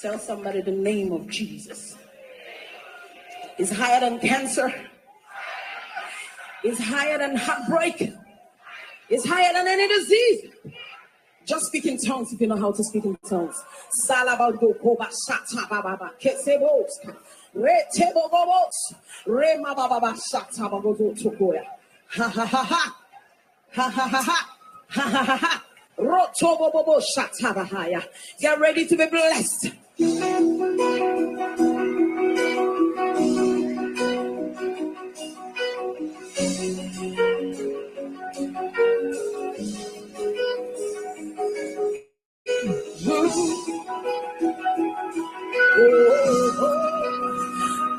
Tell somebody the name of Jesus is higher than cancer, is higher than heartbreak, is higher than any disease. Just speak in tongues if you know how to speak in tongues. Salabago koba shata baba kesebos re tebo bobos re mababa shata bago tokoya ha ha ha ha ha ha ha ha ha ha ha. Roto bobo shata bahaya. Get ready to be blessed.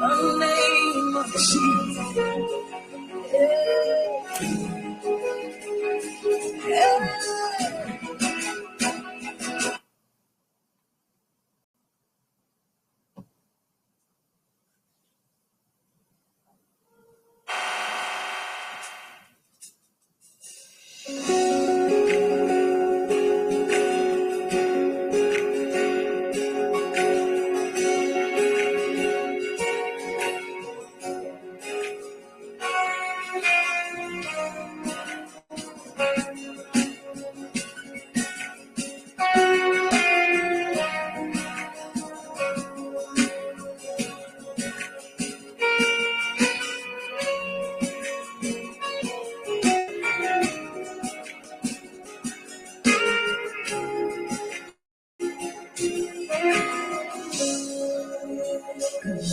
The name of Jesus.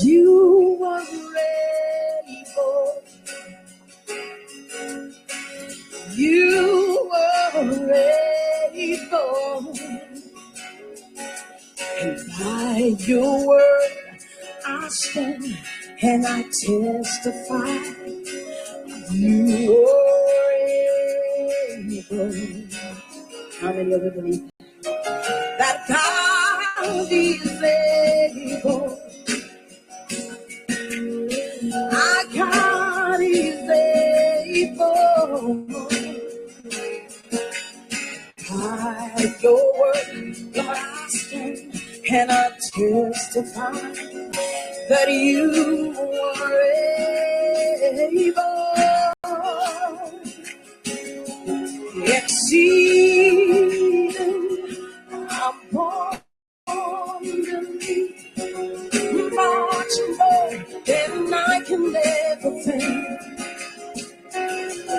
You were able. You were able. And by your word I stand and I testify. You were able. How many of you believe that God is able? Our God is able. By your word, Lord, I stand and I testify that you are able. Exceeding abundantly, much more than I can ever think.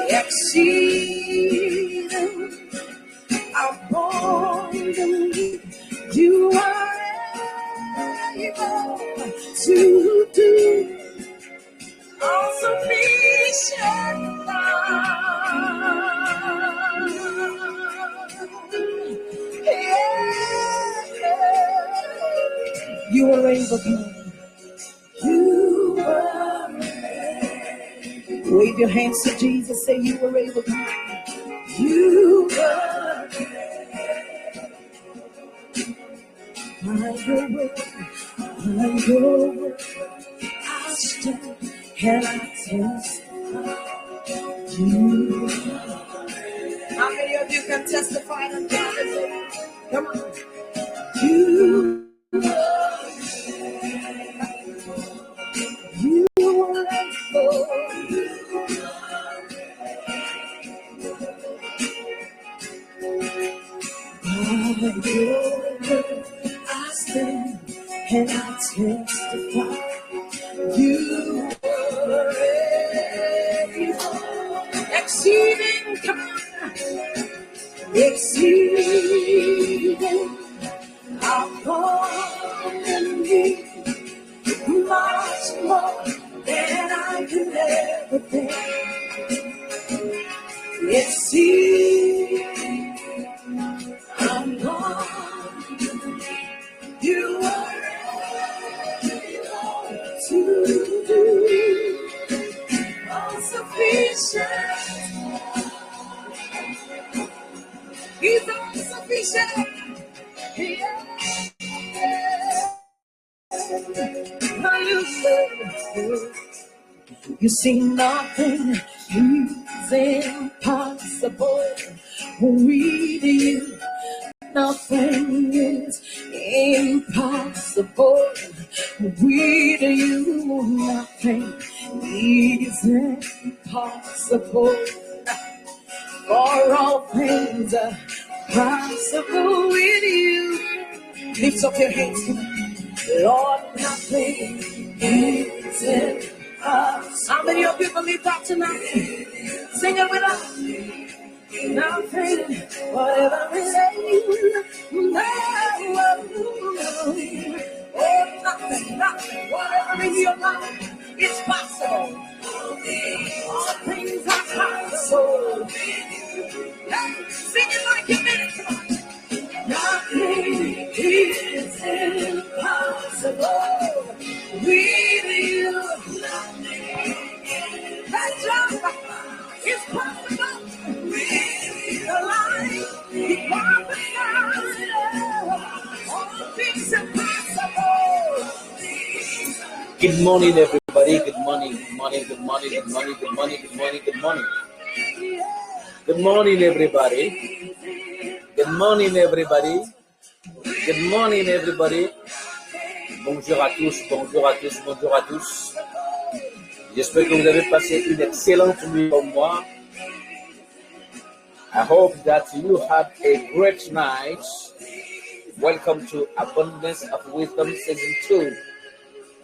Exceeding abundantly, you are able to do all sufficient love. You are able, God. You were able. Wave your hands to Jesus. Say you were able. You were by your word, I stand and I testify. You. How many of you can testify that God is able? Come on. You. You were able. By your word, I stand and I testify. You were able. Exceeding, come on. Exceeding abundantly, much more than I could ever think. Exceeding abundantly, you are able to do all sufficient. He's all sufficient. Yeah. You see, nothing is impossible with you. nothing is impossible. With you, nothing is impossible. For all things are possible with you. Lift up your hands. Lord, nothing is impossible. How many of you believe that tonight? Sing it with us. Nothing, whatever it is. Oh, nothing, whatever in your life, it's possible. All things are possible. Hey, sing it like you mean it. Nothing is impossible with you. That job is possible. The life is possible. All things are possible. Good morning, everybody. Good morning, good morning, good morning, good morning, good morning, good morning, good morning. Good morning, everybody. Good morning, everybody. Good morning, everybody. Bonjour à tous, bonjour à tous, bonjour à tous. J'espère que vous avez passé une excellente nuit comme moi. I hope that you had a great night. Welcome to Abundance of Wisdom Season 2.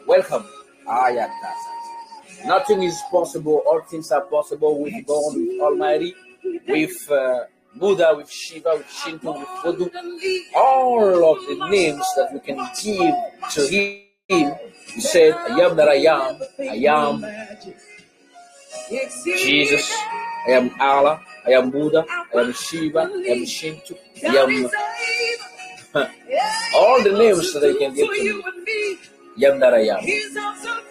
Welcome. Nothing is possible. All things are possible with God, with Almighty, with Buddha, with Shiva, with Shinto, with Voodoo. All of the names that we can give to Him. He said, I am that I am. I am Jesus. I am Allah. I am Buddha. I am Shiva. I am Shinto. I am all the names that I can give to you. Yam that I am.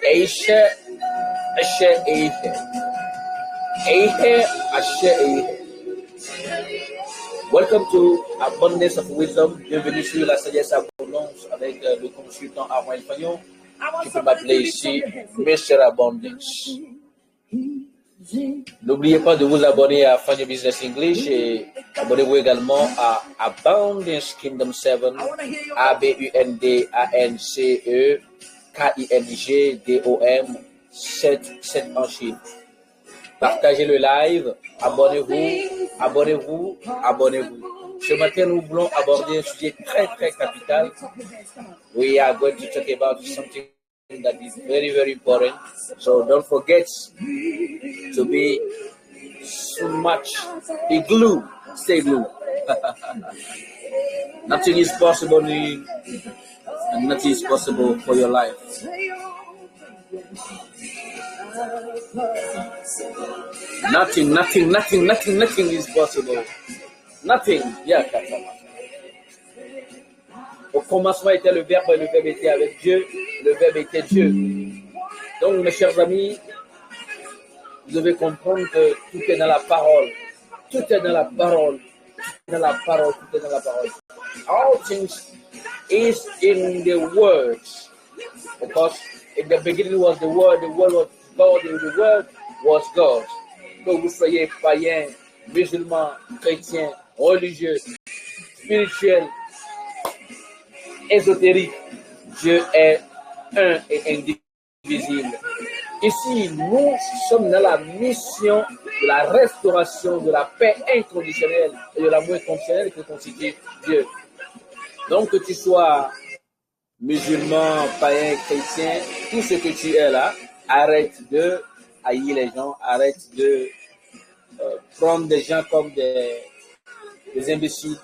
Aisha, Ashe, Aisha. Aisha, Ashe, Aisha. Welcome to Abundance of Wisdom. Bienvenue sur la sagesse abondance avec le consultant Armand Fagnon. Tu peux m'appeler ici Mr. Abundance. N'oubliez pas de vous abonner à Fagnon Business English et abonnez-vous également à Abundance Kingdom 7, ABUNDANCE KINGDOM 7 en chiffres. Partagez le live, abonnez-vous, abonnez-vous, abonnez-vous. Ce matin, nous voulons aborder un sujet très, très capital. We are going to talk about something that is very, very important. So don't forget to be so much, be glued, stay glued. Nothing is possible and nothing is possible for your life. Nothing is possible. Nothing. Yeah, au commencement était le Verbe, et le Verbe était avec Dieu, le Verbe était Dieu. Donc, mes chers amis, vous devez comprendre que tout est dans la parole. Tout est dans la parole. Tout est dans la parole. Tout est dans la parole. All things is in the words. Because in the beginning was the word was God, the word was God. Que vous soyez païen, musulman, chrétien, religieux, spirituel, ésotérique, Dieu est un et indivisible. Ici, nous sommes dans la mission de la restauration de la paix inconditionnelle et de l'amour inconditionnel que constitue Dieu. Donc, que tu sois musulman, païen, chrétien, tout ce que tu es là, arrête de haïr les gens, arrête de prendre des gens comme des imbéciles.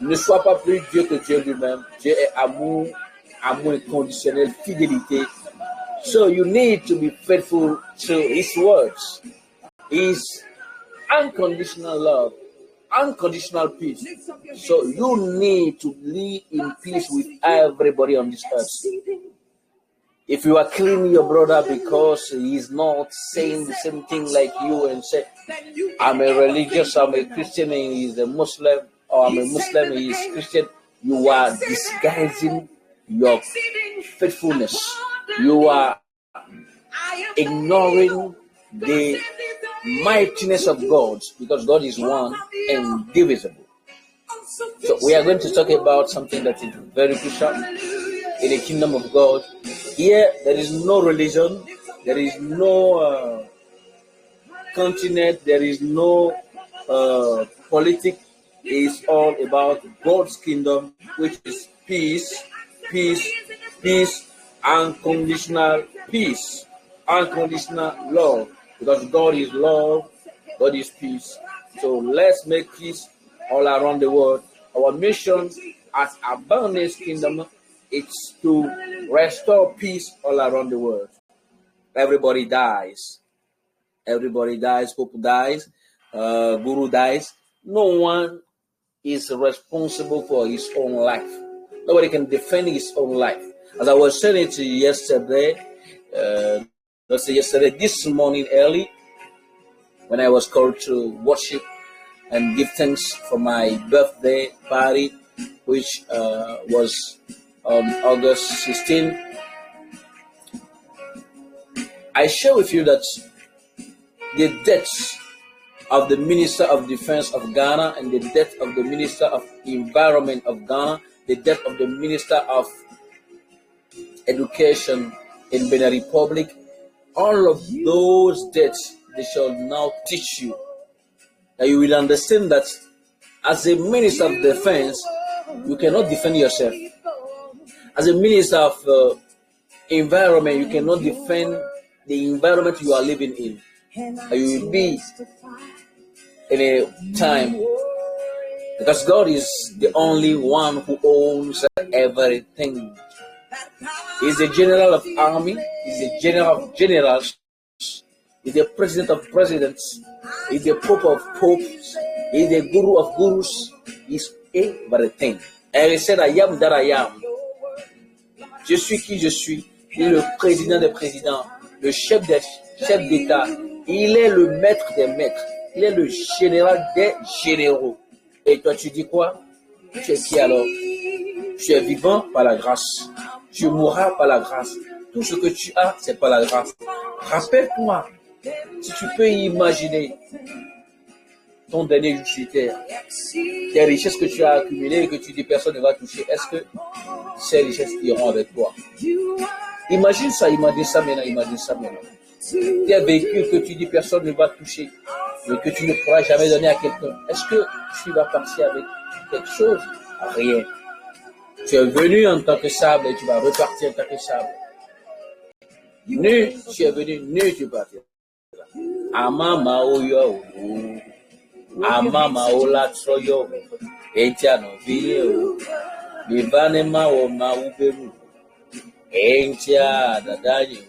Ne sois pas plus Dieu que Dieu lui-même. Dieu est amour, amour inconditionnel, fidélité. So you need to be faithful to His words. His unconditional love, unconditional peace. So you need to live in peace with everybody on this earth. If you are killing your brother because he is not saying the same thing like you and say, I'm a religious, I'm a Christian, and he is a Muslim, or I'm a Muslim, he is Christian, you are disguising your faithfulness. You are ignoring the mightiness of God, because God is one and indivisible. So we are going to talk about something that is very crucial in the kingdom of God. Here, there is no religion, there is no continent, there is no politics. It's all about God's kingdom, which is peace, peace, peace, unconditional peace, unconditional love. Because God is love, God is peace. So let's make peace all around the world. Our mission as Abundance Kingdom is to restore peace all around the world. Everybody dies. Everybody dies. Pope dies. Guru dies. No one is responsible for his own life. Nobody can defend his own life. As I was saying it to you yesterday, this morning early, when I was called to worship and give thanks for my birthday party, which was on August 16, I share with you that the deaths of the Minister of Defense of Ghana and the death of the Minister of Environment of Ghana, the death of the Minister of Education in Benin Republic, all of those deaths, they shall now teach you that you will understand that as a Minister of Defense, you cannot defend yourself. As a Minister of Environment, you cannot defend the environment you are living in. You will be in a time, because God is the only one who owns everything. He's the General of Army, He's the General of Generals, He's the President of Presidents, He's the Pope of Popes, He's the Guru of Gurus, He's everything. And He said, I am that I am. Je suis qui je suis. Il est le président des présidents, le chef d'État. Il est le maître des maîtres. Il est le général des généraux. Et toi, tu dis quoi? Tu es qui alors? Tu es vivant par la grâce. Tu mourras par la grâce. Tout ce que tu as, c'est par la grâce. Rappelle-toi, si tu peux imaginer ton dernier jour sur terre, les richesses que tu as accumulées et que tu dis personne ne va toucher, est-ce que ces richesses iront avec toi? Imagine ça maintenant. Tes véhicules que tu dis personne ne va toucher et que tu ne pourras jamais donner à quelqu'un, est-ce que tu vas partir avec quelque chose? Rien. Tu es venu en tant que sable et tu vas repartir en tant que sable. Nu, tu es venu, nu, tu partiras. Amama oyo, amama ola troyo, etiano video, vivane o uberu, entia dadanye.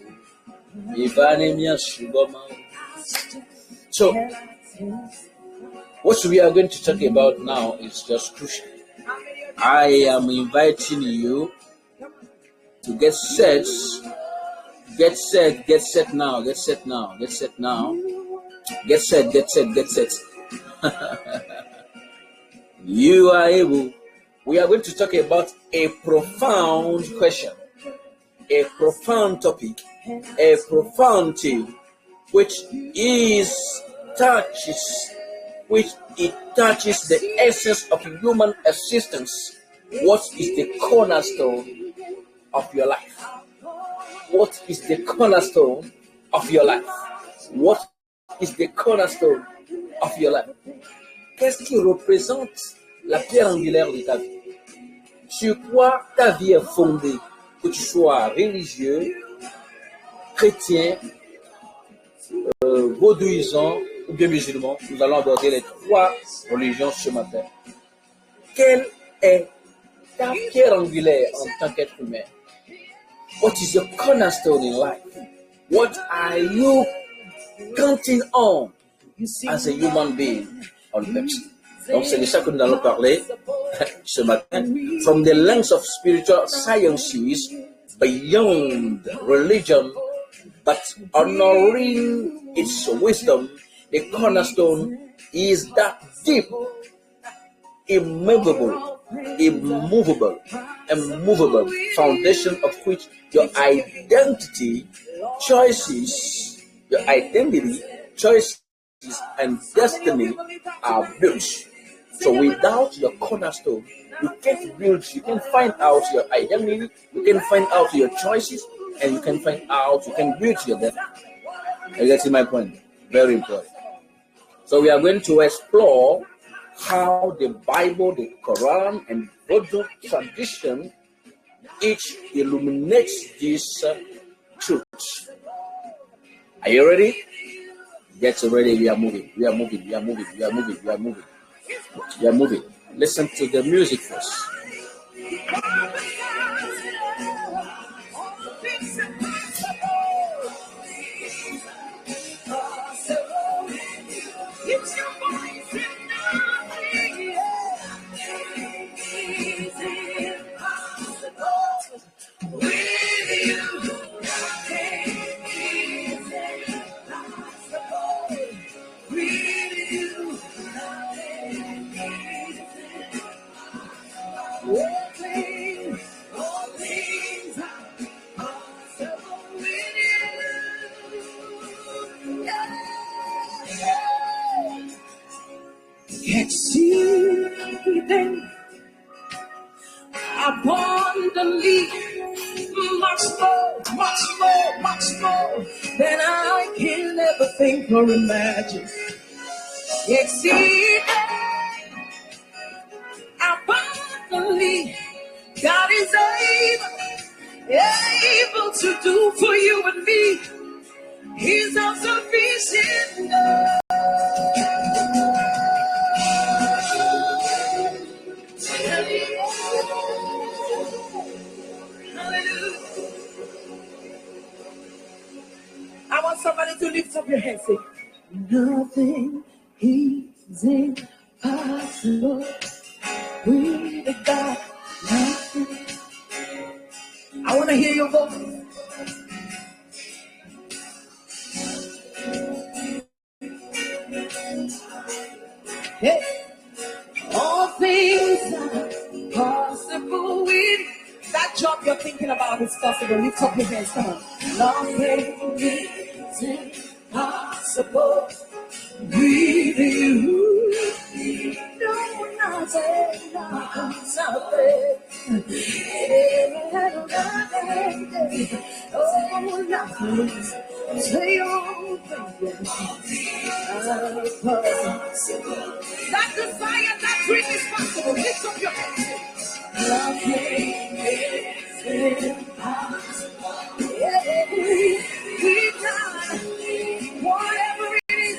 So, what we are going to talk about now is just crucial. I am inviting you to get set now. You are able. We are going to talk about a profound question, a profound topic, a profound thing, which touches the essence of human existence. What is the cornerstone of your life? What is the cornerstone of your life? What is the cornerstone of your life? Qu'est-ce qui représente la pierre angulaire de ta vie? Sur quoi ta vie est fondée? Que tu sois religieux, chrétien, vaudouisant ou bien musulman, nous allons aborder les trois religions ce matin. Quelle est ta pierre angulaire en tant qu'être humain? What is your cornerstone in life? What are you counting on as a human being on earth? Donc c'est de ça que nous allons parler ce matin. From the lens of spiritual sciences, beyond religion, but honoring its wisdom, the cornerstone is that deep, immovable foundation of which your identity, choices, and destiny are built. So without your cornerstone, you can't build, you can find out your identity, you can find out your choices, and you can find out, you can build your destiny. And that's my point. Very important. So we are going to explore how the Bible, the Quran, and Vodou tradition each illuminates this truth. Are you ready? Get ready. We are moving. We are moving. We are moving. We are moving. We are moving. We are moving. Listen to the music first. Exceeding abundantly, much more, much more, much more than I can ever think or imagine. Exceeding abundantly, God is able to do for you and me. He's all sufficient. I want somebody to lift up your hands. Say, nothing is impossible with God. Nothing. I want to hear your voice. Hey. All things are possible with that job you're thinking about is possible. Lift up your hands, come on. Nothing is impossible with you. No, nothing, nothing. Oh, nothing. Say all things. That desire, that dream is possible. Lift up your hands. Nothing is impossible. We've done whatever it is.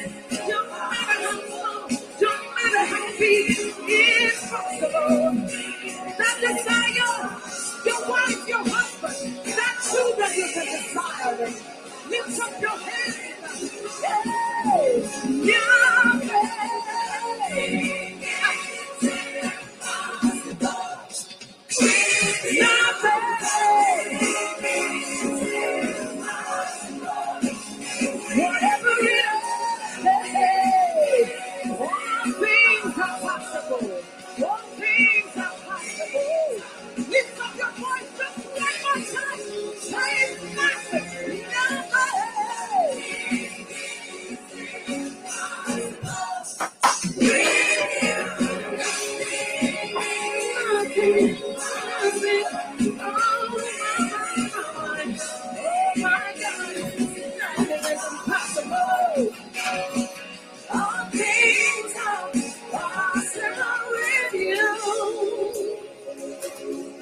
Don't matter how small, don't matter how big, it's possible. That desire, your wife, your husband, that children you can desire. Lift up your hands.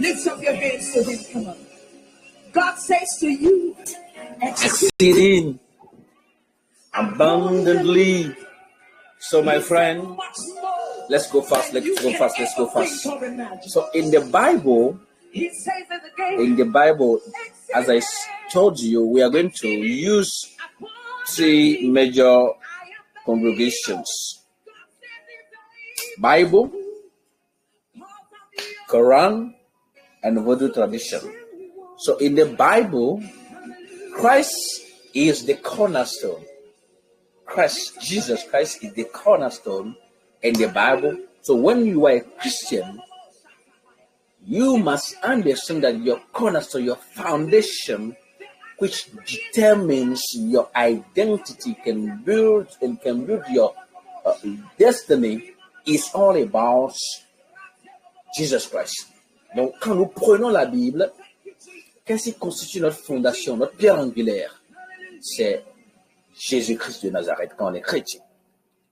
Lift up your hands to him. Come on. God says to you, exceeding abundantly. So, my friend, let's go fast. Let's go fast. Let's go fast. So, in the Bible, as I told you, we are going to use 3 major congregations: Bible, Quran, and Vodou tradition. So in the Bible, Christ is the cornerstone. Jesus Christ is the cornerstone in the Bible. So when you are a Christian, you must understand that your cornerstone, your foundation, which determines your identity, can build your destiny, is all about Jesus Christ. Donc, quand nous prenons la Bible, qu'est-ce qui constitue notre fondation, notre pierre angulaire? C'est Jésus-Christ de Nazareth quand on est chrétien.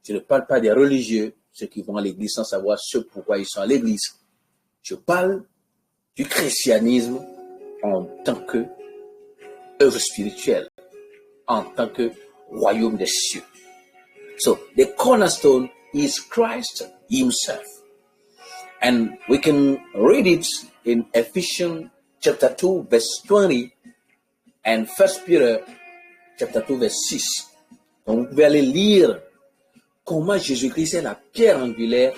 Je ne parle pas des religieux, ceux qui vont à l'église sans savoir ce pourquoi ils sont à l'église. Je parle du christianisme en tant que œuvre spirituelle, en tant que royaume des cieux. So, the cornerstone is Christ himself. And we can read it in Ephesians chapter 2, verse 20, and 1 Peter chapter 2, verse 6. Donc, vous pouvez aller lire comment Jésus-Christ est la pierre angulaire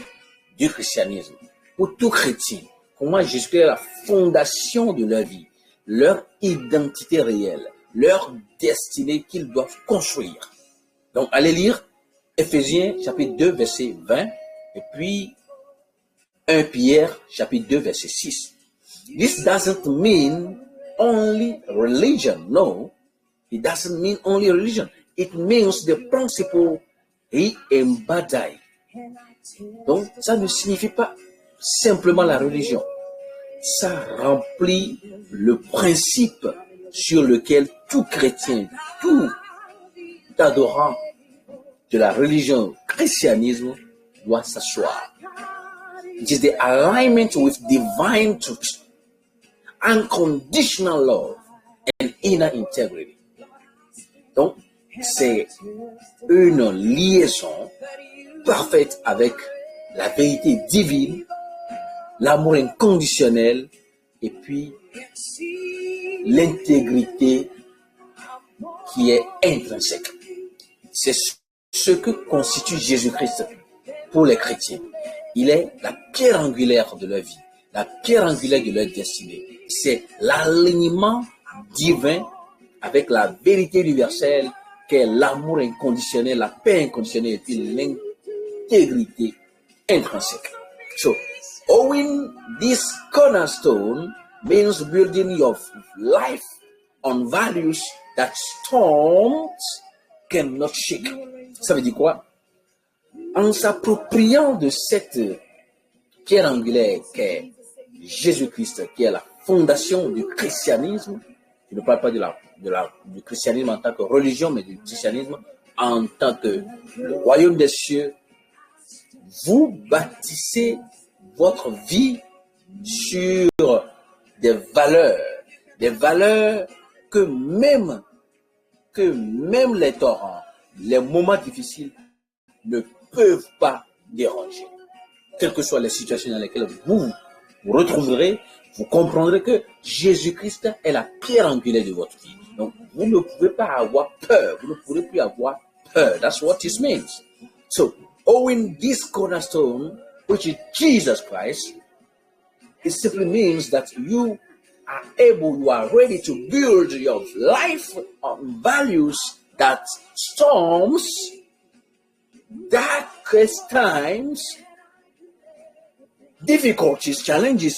du christianisme. Pour tout chrétien, comment Jésus-Christ est la fondation de leur vie, leur identité réelle, leur destinée qu'ils doivent construire. Donc, allez lire Éphésiens chapitre 2, verset 20, et puis 1 Pierre chapitre 2, verset 6. This doesn't mean only religion. No, it doesn't mean only religion. It means the principle he embodied. Donc, ça ne signifie pas simplement la religion. Ça remplit le principe sur lequel tout chrétien, tout adorant de la religion christianisme doit s'asseoir. It is the alignment with divine truth, unconditional love, and inner integrity. Donc, c'est une liaison parfaite avec la vérité divine, l'amour inconditionnel, et puis l'intégrité qui est intrinsèque. C'est ce que constitue Jésus-Christ pour les chrétiens. Il est la pierre angulaire de leur vie, la pierre angulaire de leur destinée. C'est l'alignement divin avec la vérité universelle qu'est l'amour inconditionnel, la paix inconditionnelle et puis l'intégrité intrinsèque. So, owing this cornerstone means building your life on values that storms cannot shake. Ça veut dire quoi? En s'appropriant de cette pierre angulaire qu'est Jésus-Christ, qui est la fondation du christianisme, je ne parle pas du christianisme en tant que religion, mais du christianisme en tant que le royaume des cieux, vous bâtissez votre vie sur des valeurs que même les torrents, les moments difficiles ne peuvent pas déranger. Quelles que soient les situations dans lesquelles vous vous retrouverez, vous comprendrez que Jésus-Christ est la pierre angulaire de votre vie. Donc, vous ne pouvez pas avoir peur. Vous ne pourrez plus avoir peur. That's what it means. So, owing this cornerstone, which is Jesus Christ, it simply means that you are ready to build your life on values that storms, darkest times, difficulties, challenges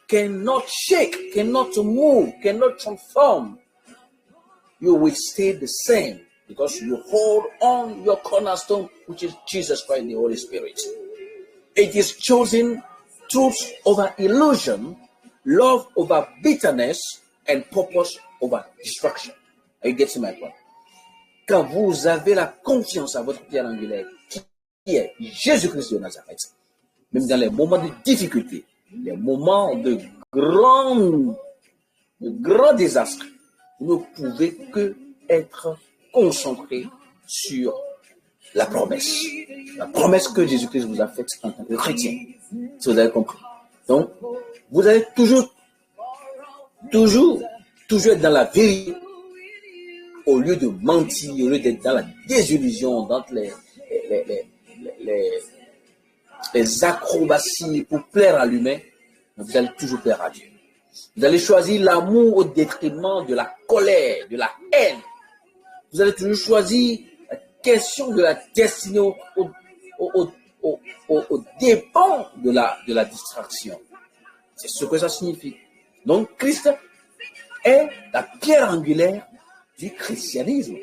cannot shake, cannot move, cannot transform. You will stay the same because you hold on your cornerstone, which is Jesus Christ, the Holy Spirit. It is choosing truth over illusion, love over bitterness, and purpose over destruction. Are you getting my point? Quand vous avez la confiance à votre pierre angulaire, qui est Jésus-Christ de Nazareth, même dans les moments de difficulté, les moments de grands désastres, vous ne pouvez que être concentré sur la promesse que Jésus-Christ vous a faite en tant que chrétien, si vous avez compris. Donc, vous allez toujours être dans la vérité au lieu de mentir, au lieu d'être dans la désillusion, dans les acrobaties pour plaire à l'humain. Vous allez toujours plaire à Dieu. Vous allez choisir l'amour au détriment de la colère, de la haine. Vous allez toujours choisir la question de la destinée au dépens de la distraction. C'est ce que ça signifie. Donc, Christ est la pierre angulaire du christianisme.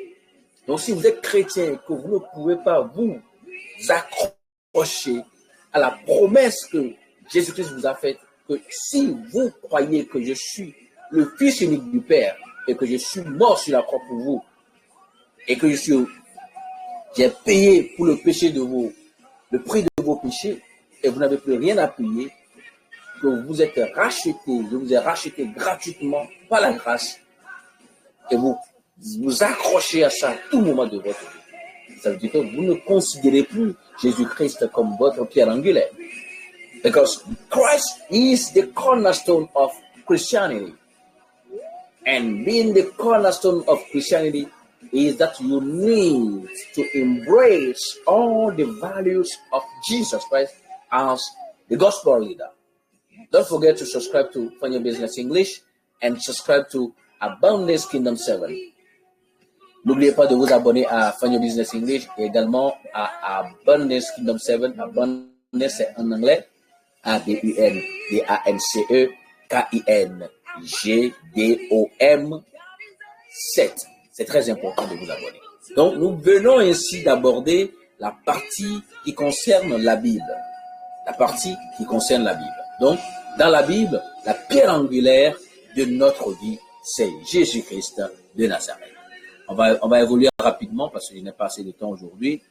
Donc, si vous êtes chrétien et que vous ne pouvez pas vous accrocher à la promesse que Jésus-Christ vous a faite, que si vous croyez que je suis le Fils unique du Père et que je suis mort sur la croix pour vous et que j'ai payé pour le péché de le prix de vos péchés et vous n'avez plus rien à payer, que vous êtes racheté, je vous ai racheté gratuitement par la grâce et vous vous accrochez à ça à tout moment de votre vie. Ça veut dire que vous ne considérez plus Jésus-Christ comme votre pierre angulaire. Because Christ is the cornerstone of Christianity. And being the cornerstone of Christianity is that you need to embrace all the values of Jesus Christ as the gospel leader. Don't forget to subscribe to Fund Your Business English and subscribe to Abundance Kingdom 7. N'oubliez pas de vous abonner à Fund Your Business English et également à Abundance Kingdom 7. Abundance, c'est en anglais. ABUNDANCE KINGDOM 7. C'est très important de vous abonner. Donc, nous venons ainsi d'aborder la partie qui concerne la Bible. La partie qui concerne la Bible. Donc, dans la Bible, la pierre angulaire de notre vie, c'est Jésus-Christ de Nazareth. On va évoluer rapidement parce que je n'ai pas assez de temps aujourd'hui.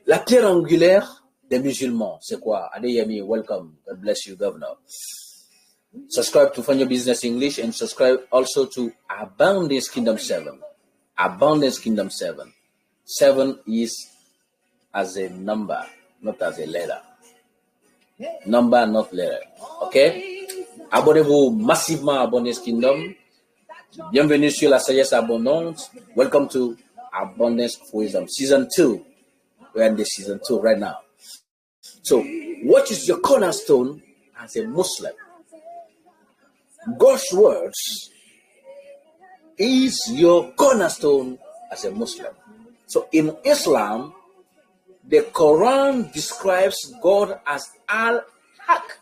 La pierre angulaire des musulmans, c'est quoi? Adeyemi, welcome. God bless you, Governor. Subscribe to Fund Your Business English and subscribe also to Abundance Kingdom 7. Abundance Kingdom 7. 7 is as a number, not as a letter. Number, not letter. OK? Abonnez-vous massivement à Abundance Kingdom. Bienvenue sur la sagesse abondante. Welcome to Abundance Wisdom Season 2. We're in the Season 2 right now. So, what is your cornerstone as a Muslim? God's words is your cornerstone as a Muslim. So, in Islam, the Quran describes God as Al-Haq.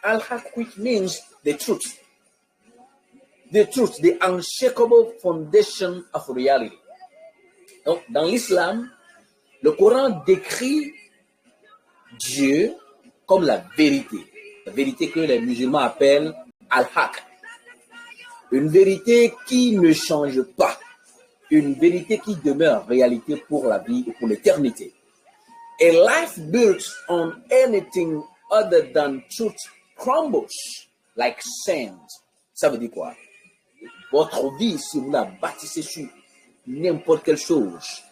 Al-Haq, which means the truth. The truth, the unshakable foundation of reality. Donc, dans l'islam, le Coran décrit Dieu comme la vérité que les musulmans appellent Al-Haq. Une vérité qui ne change pas, une vérité qui demeure réalité pour la vie et pour l'éternité. A life built on anything other than truth crumbles like sand. Ça veut dire quoi? Votre vie, si vous la bâtissez sur n'importe quelle chose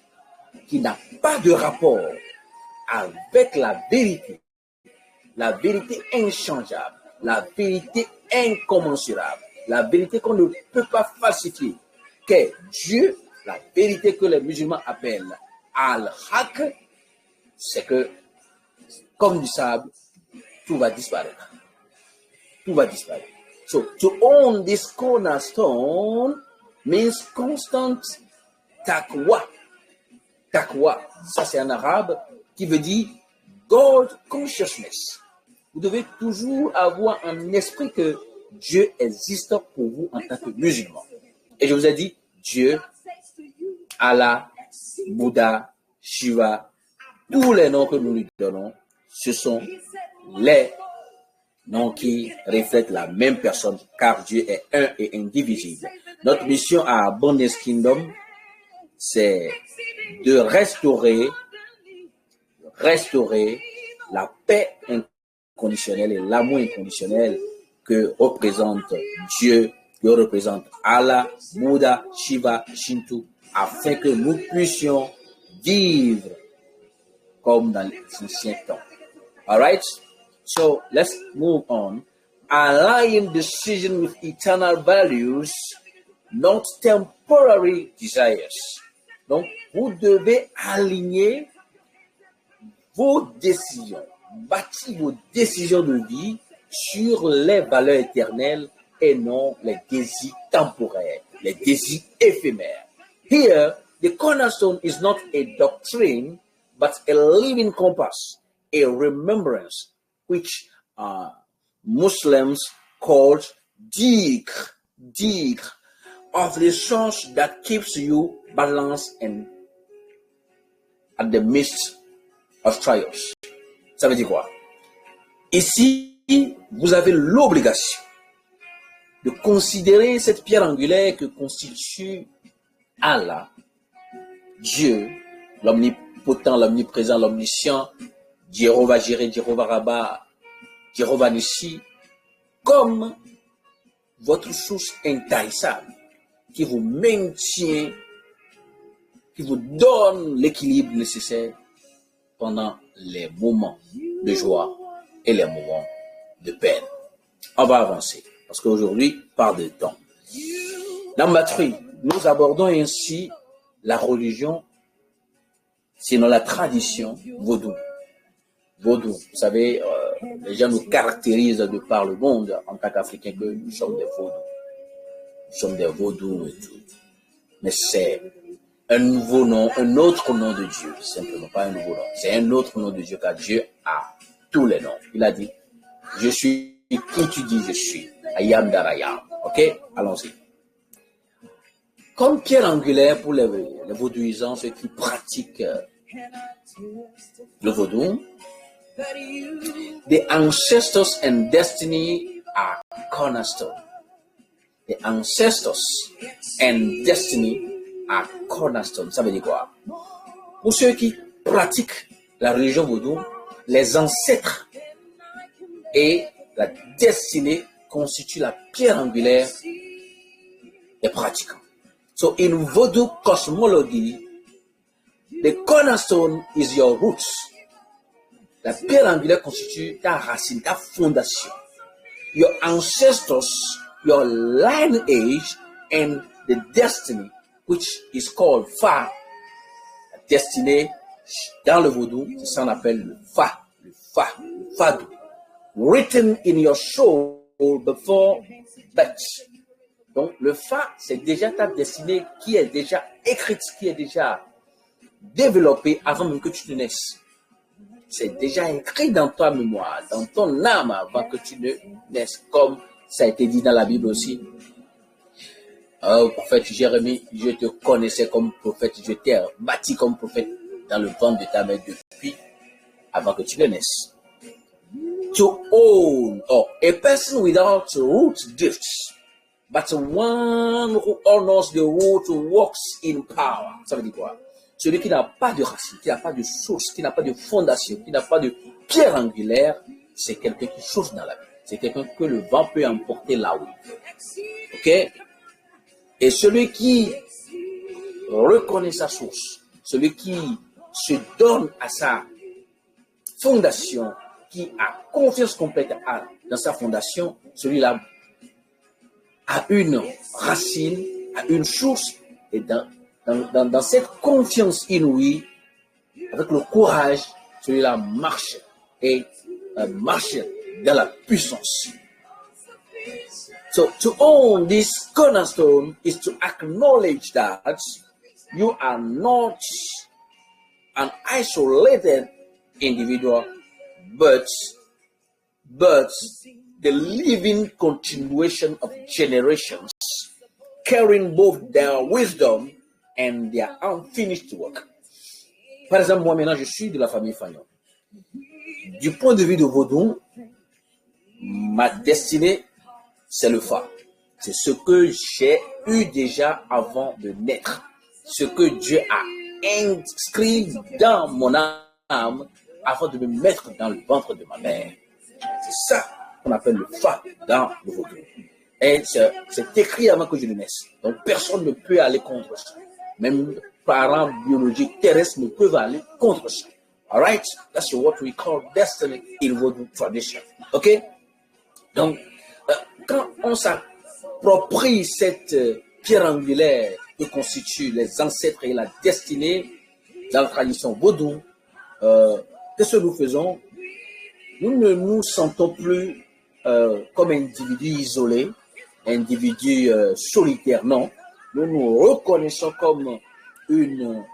qui n'a pas de rapport avec la vérité inchangeable, la vérité incommensurable, la vérité qu'on ne peut pas falsifier, qu'est Dieu, la vérité que les musulmans appellent Al-Haq, c'est que, comme du sable, tout va disparaître. Tout va disparaître. So, to own this cornerstone means constant taqwa. Taqwa, ça c'est en arabe, qui veut dire God consciousness. Vous devez toujours avoir un esprit que Dieu existe pour vous en tant que musulman. Et je vous ai dit, Dieu, Allah, Bouddha, Shiva, tous les noms que nous lui donnons, ce sont les noms qui reflètent la même personne, car Dieu est un et indivisible. Notre mission à Abundance Kingdom, c'est de restaurer la paix inconditionnelle et l'amour inconditionnel que représente Dieu, que représente Allah, Bouddha, Shiva, Shinto, afin que nous puissions vivre comme dans les anciens temps. All right? So let's move on. Align decision with eternal values, not temporary desires. Donc, vous devez aligner vos décisions, bâtir vos décisions de vie sur les valeurs éternelles et non les désirs temporaires, les désirs éphémères. Here, the cornerstone is not a doctrine, but a living compass, a remembrance, which Muslims called dhikr, of the source that keeps you balanced and at the midst of trials. Ça veut dire quoi? Ici, vous avez l'obligation de considérer cette pierre angulaire que constitue Allah, Dieu, l'omnipotent, l'omniprésent, l'omniscient, Jéhovah Jireh, Jéhovah Rabba, Jéhovah Nissi, comme votre source intarissable qui vous maintient, qui vous donne l'équilibre nécessaire pendant les moments de joie et les moments de peine. On va avancer, parce qu'aujourd'hui, par de temps. Dans Matri, nous abordons ainsi la religion, sinon la tradition vaudou. Vaudou, vous savez, les gens nous caractérisent de par le monde en tant qu'Africains que nous sommes des vaudous. Nous sommes des vaudous et tout. Mais c'est un nouveau nom, un autre nom de Dieu, simplement pas un nouveau nom. C'est un autre nom de Dieu, car Dieu a tous les noms. Il a dit, je suis qui tu dis je suis. I am that I am. Ok? Allons-y. Comme pierre angulaire pour les vaudouisants, ceux qui pratiquent le vaudou, the ancestors and destiny are cornerstone. The ancestors and destiny are cornerstone. Ça veut dire quoi? Pour ceux qui pratiquent la religion vaudou, les ancêtres et la destinée constituent la pierre angulaire des pratiquants. So in Vodou cosmology, the cornerstone is your roots. La pierre angulaire constitue ta racine, ta fondation. Your ancestors, your lineage, and the destiny, which is called Fa. La destinée, dans le vaudou, c'est ça qu'on appelle le Fadou. Written in your soul before birth. Donc, le Fa, c'est déjà ta destinée qui est déjà écrite, qui est déjà développée avant même que tu ne naisses. C'est déjà écrit dans ta mémoire, dans ton âme avant que tu ne naisses, comme ça a été dit dans la Bible aussi. Oh, prophète Jérémie, je te connaissais comme prophète, je t'ai bâti comme prophète dans le ventre de ta mère depuis avant que tu ne naisses. To own, or a person without root gifts, but one who honors the root walks in power. Ça veut dire quoi? Celui qui n'a pas de racine, qui n'a pas de source, qui n'a pas de fondation, qui n'a pas de pierre angulaire, c'est quelqu'un qui souffre dans la vie. C'est quelqu'un que le vent peut emporter là où il veut. Ok? Et celui qui reconnaît sa source, celui qui se donne à sa fondation, qui a confiance complète dans sa fondation, celui-là a une racine, a une source, et dans cette confiance inouïe, avec le courage, celui-là marche et marche dans la puissance. So to own this cornerstone is to acknowledge that you are not an isolated individual, but the living continuation of generations, carrying both their wisdom and their unfinished work. Par exemple, moi maintenant, je suis de la famille Fagnon. Du point de vue de Vaudou, ma destinée, c'est le Fa. C'est ce que j'ai eu déjà avant de naître. Ce que Dieu a inscrit dans mon âme avant de me mettre dans le ventre de ma mère. C'est ça qu'on appelle le Fa dans le Vaudou. Et c'est écrit avant que je ne naisse. Donc personne ne peut aller contre ça. Même parents biologiques terrestres ne peuvent aller contre ça. All right? That's what we call destiny in Vodou tradition. OK? Donc, quand on s'approprie cette pierre angulaire que constituent les ancêtres et la destinée dans la tradition vaudou, qu'est-ce que nous faisons? Nous ne nous sentons plus comme individus isolés, individus solitaires, non. Nous nous reconnaissons comme une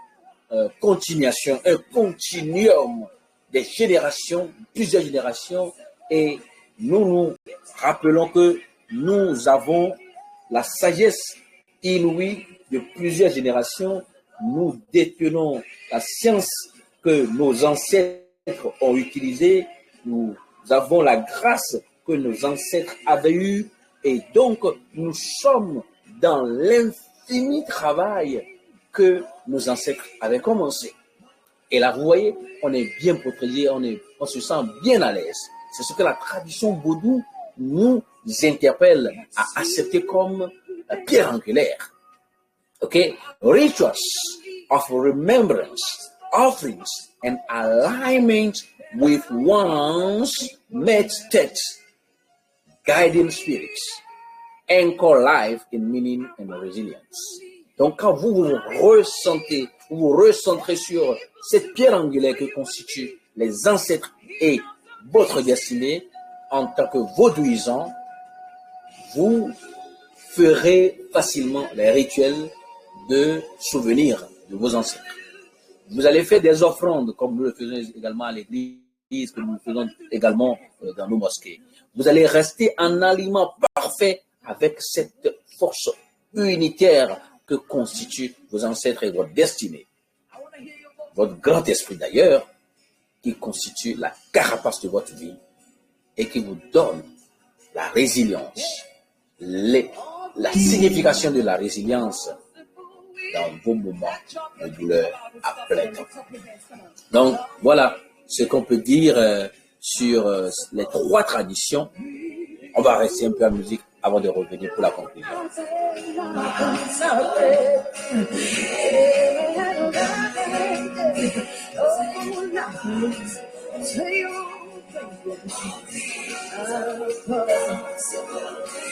continuation, un continuum des générations, plusieurs générations, et nous nous rappelons que nous avons la sagesse inouïe de plusieurs générations. Nous détenons la science que nos ancêtres ont utilisé, nous avons la grâce que nos ancêtres avaient eue et donc nous sommes dans l'infini travail que nos ancêtres avaient commencé. Et là, vous voyez, on est bien protégé, on se sent bien à l'aise. C'est ce que la tradition vaudou nous interpelle à accepter comme pierre angulaire. Okay? Rituals of remembrance, offerings, and alignment with one's meditated guiding spirits anchor life in meaning and resilience. Donc, quand vous vous recentrez sur cette pierre angulaire que constituent les ancêtres et votre destinée, en tant que vaudouisant, vous ferez facilement les rituels de souvenir de vos ancêtres. Vous allez faire des offrandes, comme nous le faisons également à l'église, que nous le faisons également dans nos mosquées. Vous allez rester en aliment parfait avec cette force unitaire que constituent vos ancêtres et votre destinée. Votre grand esprit d'ailleurs, qui constitue la carapace de votre vie et qui vous donne la résilience, la signification de la résilience dans vos moments de douleur à plein temps. Donc, voilà ce qu'on peut dire sur les trois traditions. On va rester un peu en musique avant de revenir pour la conclusion.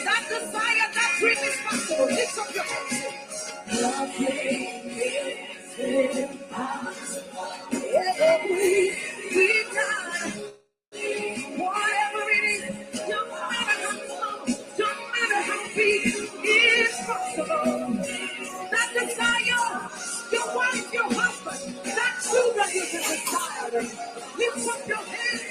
That desire, that dream is possible. Lift up your hands. Whatever it is, don't matter how small, don't matter how big, it's possible. That desire, your wife, your husband, that children you can desire. Lift up your hands.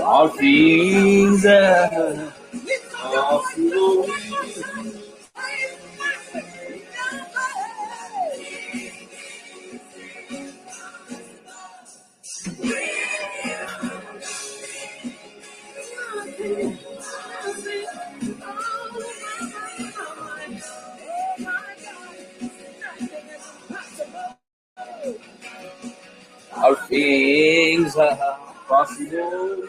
All things are possible. All things are possible.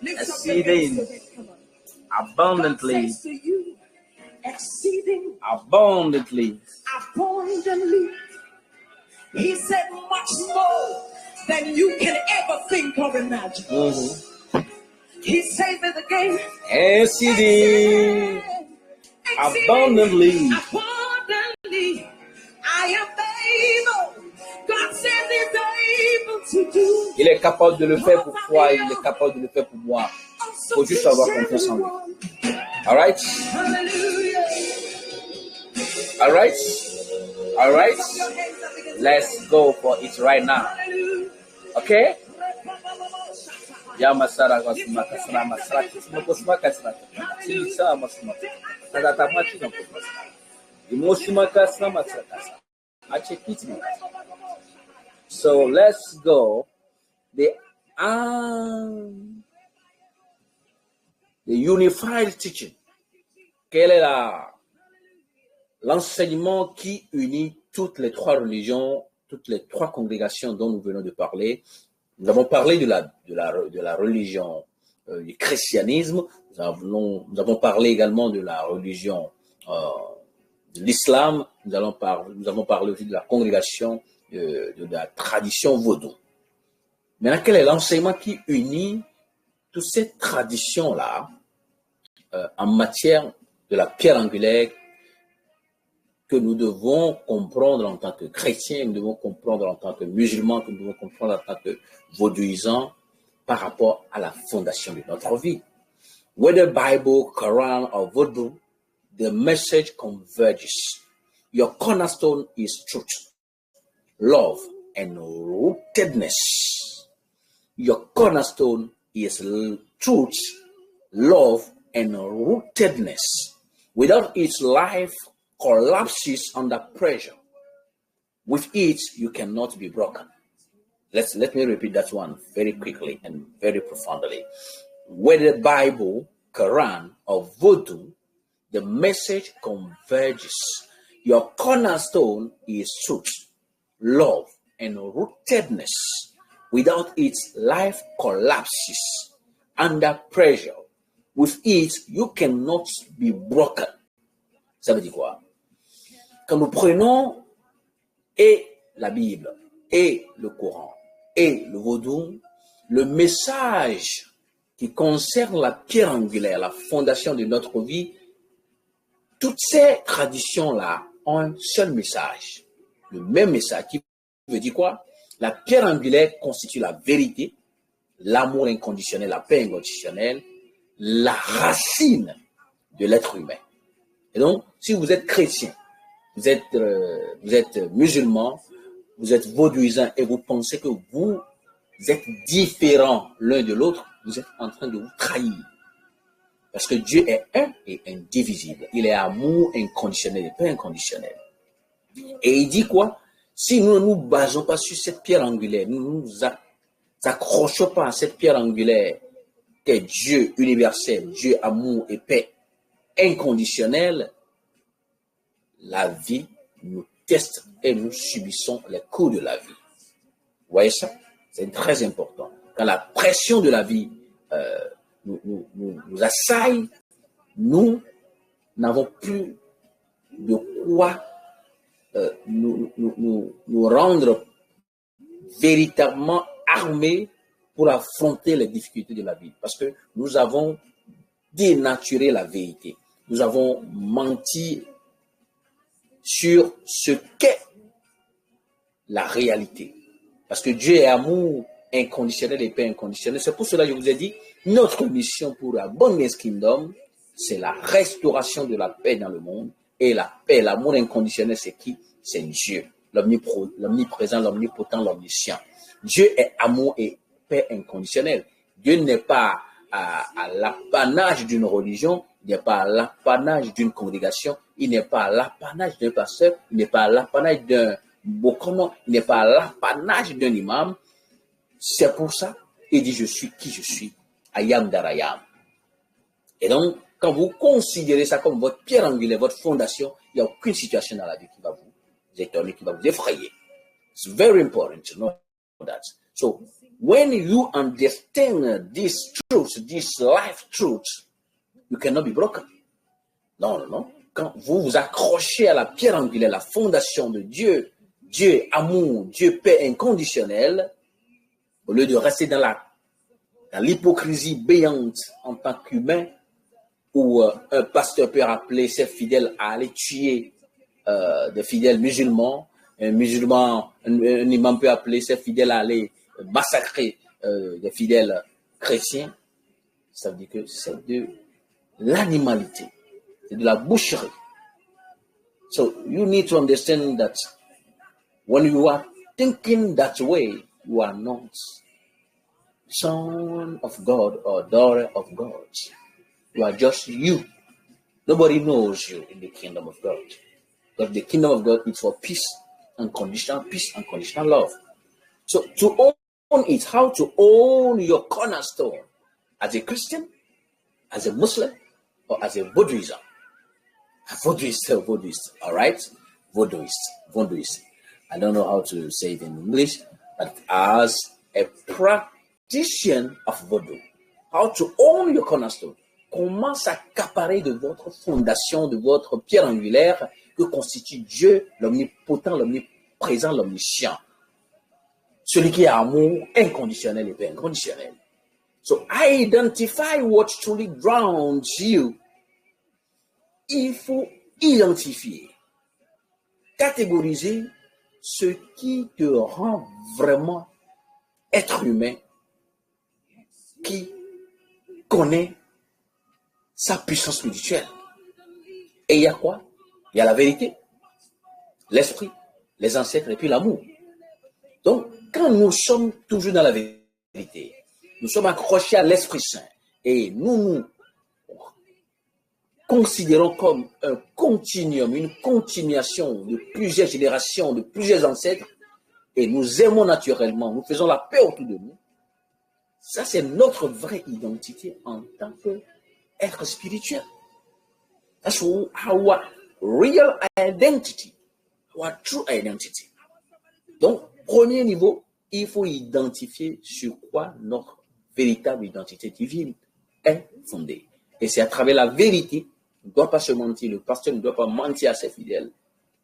Exceeding abundantly. Exceeding Abundantly. abundantly. He said much more than you can ever think or imagine. He says it again. Exceeding abundantly. Abundantly. I am able. God says he's able to do. Il est capable de le faire pour toi, il est capable de le faire pour moi. Il faut juste avoir confiance en lui. All right? Hallelujah. All right? All right? Let's go for it right now. Okay? Ya masara kwa smaka sana masara kwa smaka sana. Sili sana masara. Kada tamati na kwa. Imosumaka sana masara. Ache kiti. So let's go. The unified teaching. Quel est l'enseignement qui unit toutes les trois religions, toutes les trois congrégations dont nous venons de parler? Nous avons parlé de la religion du christianisme. Nous avons parlé également de la religion de l'islam. Nous avons parlé aussi de la congrégation de la tradition vaudou. Maintenant, quel est l'enseignement qui unit toutes ces traditions-là en matière de la pierre angulaire que nous devons comprendre en tant que chrétiens, nous devons comprendre en tant que musulmans, que nous devons comprendre en tant que vaudouisants par rapport à la fondation de notre vie? Whether Bible, Quran or Vodou, the message converges. Your cornerstone is truth, love, and rootedness. Your cornerstone is truth, love, and rootedness. Without it, life collapses under pressure. With it, you cannot be broken. Let me repeat that one very quickly and very profoundly. Whether Bible, Quran, or Voodoo, the message converges. Your cornerstone is truth, love, and rootedness. Without it, life collapses under pressure. With it, you cannot be broken. Ça veut dire quoi? Quand nous prenons et la Bible, et le Coran, et le Vaudou, le message qui concerne la pierre angulaire, la fondation de notre vie, toutes ces traditions-là ont un seul message. Le même message qui veut dire quoi? La pierre angulaire constitue la vérité, l'amour inconditionnel, la paix inconditionnelle, la racine de l'être humain. Et donc, si vous êtes chrétien, vous êtes musulman, vous êtes vaudouisant et vous pensez que vous êtes différents l'un de l'autre, vous êtes en train de vous trahir. Parce que Dieu est un et indivisible. Il est amour inconditionnel et paix inconditionnelle. Et il dit quoi? Si nous ne nous basons pas sur cette pierre angulaire, nous ne nous accrochons pas à cette pierre angulaire qu'est Dieu universel, Dieu amour et paix inconditionnelle, la vie nous teste et nous subissons les coups de la vie. Vous voyez ça? C'est très important. Quand la pression de la vie nous assaille, nous n'avons plus de quoi nous rendre véritablement armés pour affronter les difficultés de la vie. Parce que nous avons dénaturé la vérité. Nous avons menti sur ce qu'est la réalité. Parce que Dieu est amour inconditionnel et paix inconditionnelle. C'est pour cela que je vous ai dit, notre mission pour la Abundance Kingdom, c'est la restauration de la paix dans le monde. Et la paix, l'amour inconditionnel, c'est qui? C'est Dieu, l'omniprésent, l'omnipotent, l'omniscient. Dieu est amour et paix inconditionnelle. Dieu n'est pas à l'apanage d'une religion, il n'est pas à l'apanage d'une congrégation, il n'est pas à l'apanage d'un pasteur, il n'est pas à l'apanage d'un bokono, il n'est pas à l'apanage d'un imam. C'est pour ça qu'il dit je suis qui je suis, ayam darayam. Et donc, quand vous considérez ça comme votre pierre angulaire, votre fondation, il n'y a aucune situation dans la vie qui va vous étonner, qui va vous effrayer. It's very important to know that. So, when you understand this truth, this life truth, you cannot be broken. Non, non, non. Quand vous vous accrochez à la pierre angulaire, la fondation de Dieu, Dieu amour, Dieu paix inconditionnelle, au lieu de rester dans l'hypocrisie béante en tant qu'humain, où un pasteur peut appeler ses fidèles à aller tuer des fidèles musulmans, un imam peut appeler ses fidèles à aller massacrer des fidèles chrétiens. Ça veut dire que c'est de l'animalité, c'est de la boucherie. So you need to understand that when you are thinking that way, you are not son of God or daughter of God. You are just you. Nobody knows you in the kingdom of God. But the kingdom of God is for peace and conditional love. So to own it, how to own your cornerstone as a Christian, as a Muslim, or as a Buddhist. Voodooist, all right? Voodooist. I don't know how to say it in English, but as a practitioner of voodoo, how to own your cornerstone. Comment s'accaparer de votre fondation, de votre pierre angulaire que constitue Dieu, l'omnipotent, l'omniprésent, l'omniscient. Celui qui a amour inconditionnel et paix inconditionnel. So identify what truly grounds you. Il faut identifier, catégoriser ce qui te rend vraiment être humain, qui connaît sa puissance spirituelle. Et il y a quoi? Il y a la vérité, l'esprit, les ancêtres et puis l'amour. Donc, quand nous sommes toujours dans la vérité, nous sommes accrochés à l'Esprit Saint et nous considérons comme un continuum, une continuation de plusieurs générations, de plusieurs ancêtres, et nous aimons naturellement, nous faisons la paix autour de nous. Ça, c'est notre vraie identité en tant qu'être spirituel. That's our real identity, our true identity. Donc, premier niveau, il faut identifier sur quoi notre véritable identité divine est fondée. Et c'est à travers la vérité, on ne doit pas se mentir, le pasteur ne doit pas mentir à ses fidèles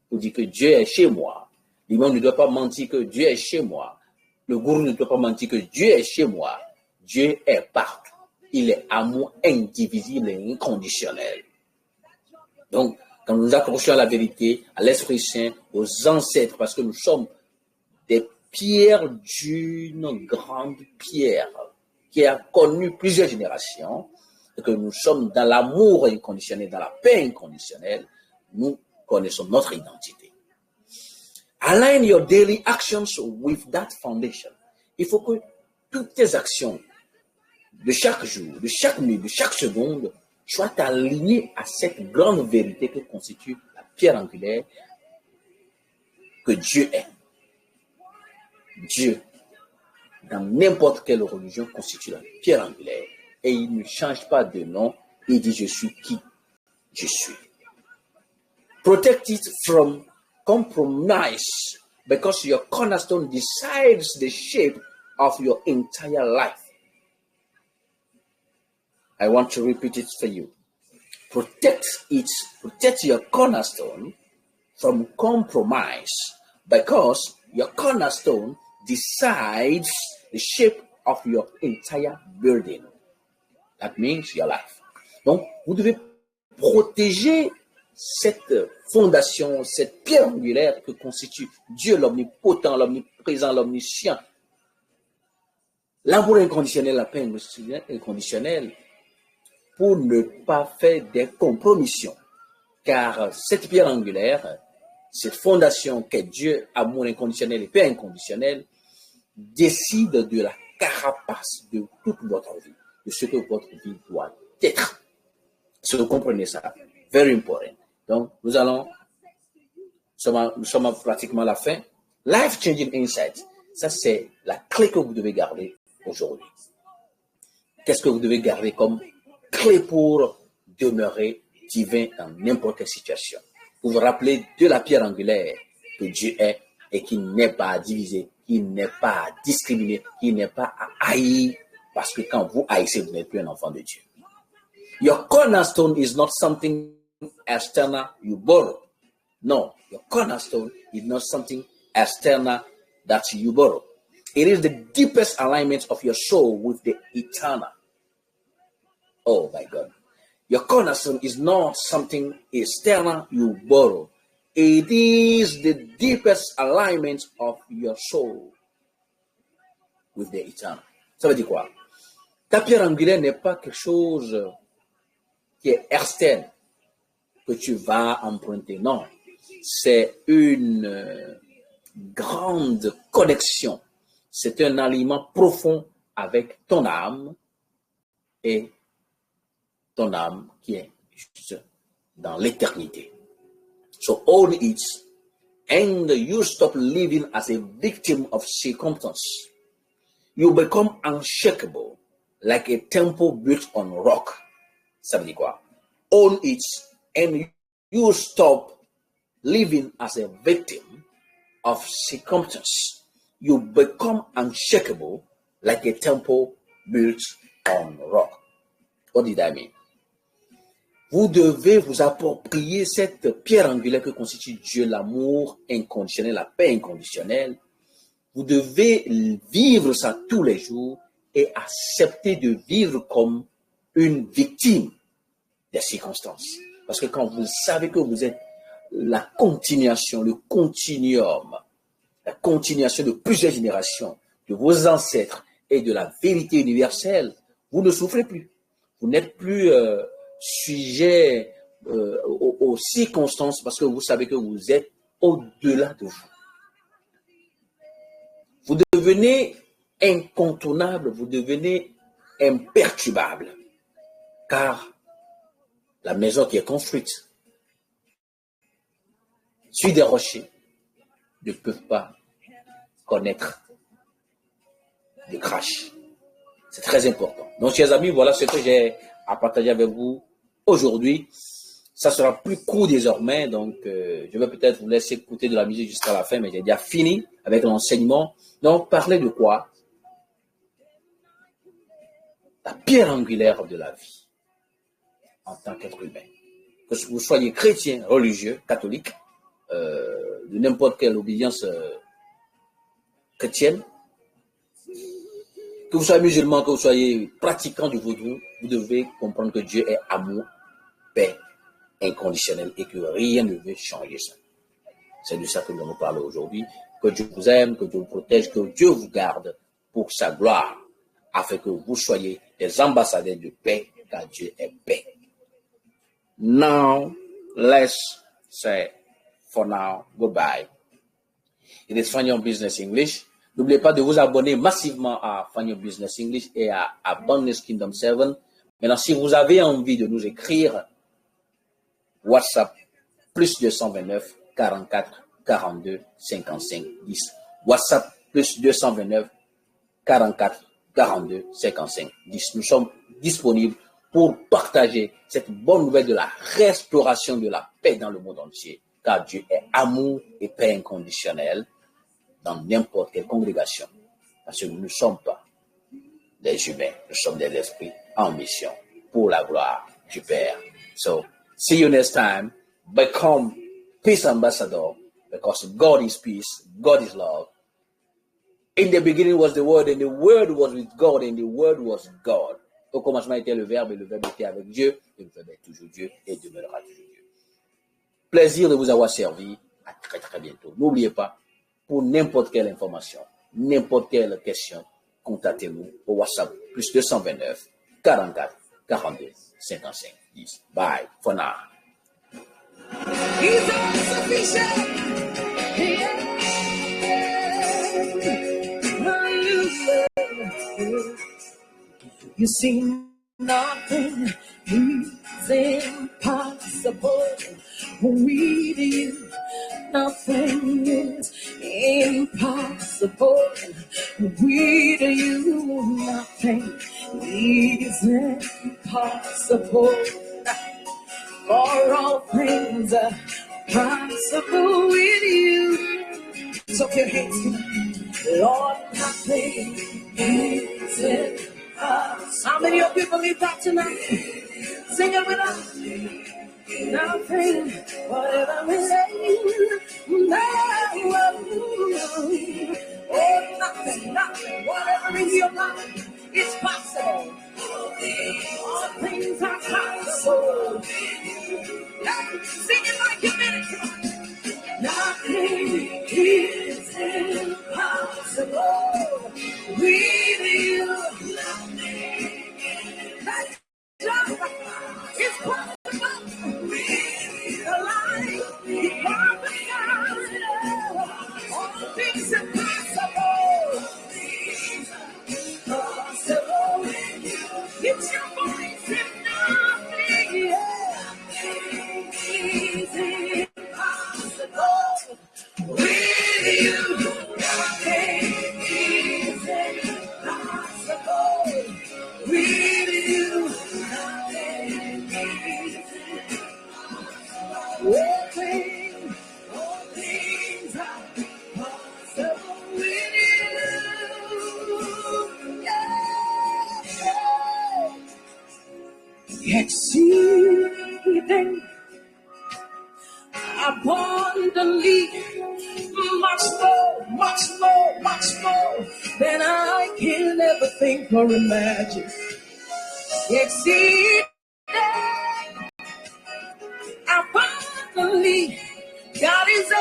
pour dire que Dieu est chez moi. L'imam ne doit pas mentir que Dieu est chez moi. Le gourou ne doit pas mentir que Dieu est chez moi. Dieu est partout. Il est amour indivisible et inconditionnel. Donc, quand nous nous accrochons à la vérité, à l'Esprit Saint, aux ancêtres, parce que nous sommes des pierres d'une grande pierre qui a connu plusieurs générations, et que nous sommes dans l'amour inconditionnel, dans la paix inconditionnelle, nous connaissons notre identité. Align your daily actions with that foundation. Il faut que toutes tes actions de chaque jour, de chaque minute, de chaque seconde soient alignées à cette grande vérité que constitue la pierre angulaire que Dieu est. Dieu, dans n'importe quelle religion, constitue la pierre angulaire et il ne change pas de nom. Il dit je suis qui je suis. Protect it from compromise because your cornerstone decides the shape of your entire life. I want to repeat it for you. Protect your cornerstone from compromise because your cornerstone decides the shape of your entire building. That means your life. Donc, vous devez protéger cette fondation, cette pierre angulaire que constitue Dieu, l'omnipotent, l'omniprésent, l'omniscient. L'amour inconditionnel, la paix inconditionnelle, pour ne pas faire des compromissions. Car cette pierre angulaire, cette fondation qu'est Dieu, amour inconditionnel et paix inconditionnelle, décide de la carapace de toute votre vie, de ce que votre vie doit être. Si vous comprenez ça, very important. Donc, nous sommes pratiquement à la fin. Life-changing insight, ça c'est la clé que vous devez garder aujourd'hui. Qu'est-ce que vous devez garder comme clé pour demeurer divin dans n'importe quelle situation? Vous vous rappelez de la pierre angulaire que Dieu est et qui n'est pas à diviser, qui n'est pas à discriminer, qui n'est pas à haïr, parce que quand vous haïssez, vous n'êtes plus un enfant de Dieu. Your cornerstone is not something external you borrow. No, your cornerstone is not something external that you borrow. It is the deepest alignment of your soul with the eternal. Oh my God. Your cornerstone is not something external you borrow. It is the deepest alignment of your soul with the eternal. Ça veut dire quoi? Ta pierre angulaire n'est pas quelque chose qui est externe, que tu vas emprunter. Non, c'est une grande connexion. C'est un aliment profond avec ton âme et ton âme qui est juste dans l'éternité. So own it and you stop living as a victim of circumstance. You become unshakable like a temple built on rock. Ça veut dire quoi? Own it and you stop living as a victim of circumstance. You become unshakable like a temple built on rock. What did I mean? Vous devez vous approprier cette pierre angulaire que constitue Dieu, l'amour inconditionnel, la paix inconditionnelle. Vous devez vivre ça tous les jours et accepter de vivre comme une victime des circonstances. Parce que quand vous savez que vous êtes la continuation, le continuum, la continuation de plusieurs générations, de vos ancêtres et de la vérité universelle, vous ne souffrez plus. Vous n'êtes plus sujet aux circonstances parce que vous savez que vous êtes au-delà de vous. Vous devenez incontournable, vous devenez imperturbable, car la maison qui est construite sur des rochers ne peut pas connaître de crash. C'est très important. Donc, chers amis, voilà ce que j'ai à partager avec vous aujourd'hui. Ça sera plus court désormais, donc je vais peut-être vous laisser écouter de la musique jusqu'à la fin, mais j'ai déjà fini avec l'enseignement. Donc, parler de quoi? La pierre angulaire de la vie en tant qu'être humain. Que vous soyez chrétien, religieux, catholique, de n'importe quelle obédience chrétienne, que vous soyez musulman, que vous soyez pratiquant du vaudou, vous devez comprendre que Dieu est amour, paix, inconditionnel et que rien ne veut changer ça. C'est de ça que nous allons parler aujourd'hui. Que Dieu vous aime, que Dieu vous protège, que Dieu vous garde pour sa gloire, afin que vous soyez des ambassadeurs de paix, car Dieu est paix. Now, let's say for now, goodbye. It is Fun Your Business English. N'oubliez pas de vous abonner massivement à Fun Your Business English et à Abundance Kingdom 7. Maintenant, si vous avez envie de nous écrire, WhatsApp plus 229 44 42 55 10. WhatsApp plus 229 44 42 55 10. Nous sommes disponibles pour partager cette bonne nouvelle de la restauration de la paix dans le monde entier. Car Dieu est amour et paix inconditionnelle dans n'importe quelle congrégation. Parce que nous ne sommes pas des humains, nous sommes des esprits en mission pour la gloire du Père. So, see you next time. Become peace ambassador because God is peace, God is love. In the beginning was the Word, and the Word was with God, and the Word was God. Au commencement était le Verbe, et le Verbe était avec Dieu, et le Verbe est toujours Dieu, et demeurera toujours Dieu. Plaisir de vous avoir servi. À très très bientôt. N'oubliez pas, pour n'importe quelle information, n'importe quelle question, contactez-nous au WhatsApp plus 229 44 42 55 10. Bye for now. He's all sufficient. You see, nothing is impossible. We to you, nothing is impossible. We to you, nothing is impossible. For all things are possible with you. So your hands to Lord, nothing is impossible. How many of you believe that tonight? Sing it with us. Nothing, whatever we say, oh, nothing, whatever in your mind, it's possible. All things are possible. Sing it like you mean it. Nothing is impossible with you. It's possible. The life is prophesied. All things are possible. Possible. It's your voice and nothing. Nothing is impossible with you. Nothing is impossible with you. All things are possible with you. Yeah. Exceeding abundantly, much more than I can ever think or imagine. Exceeding abundantly, God is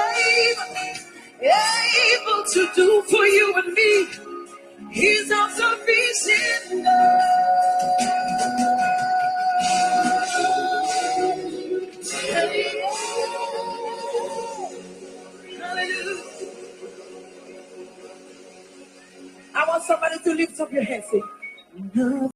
able to do for you and me. He's all sufficient. Hey. want somebody to lift up your hands. Say,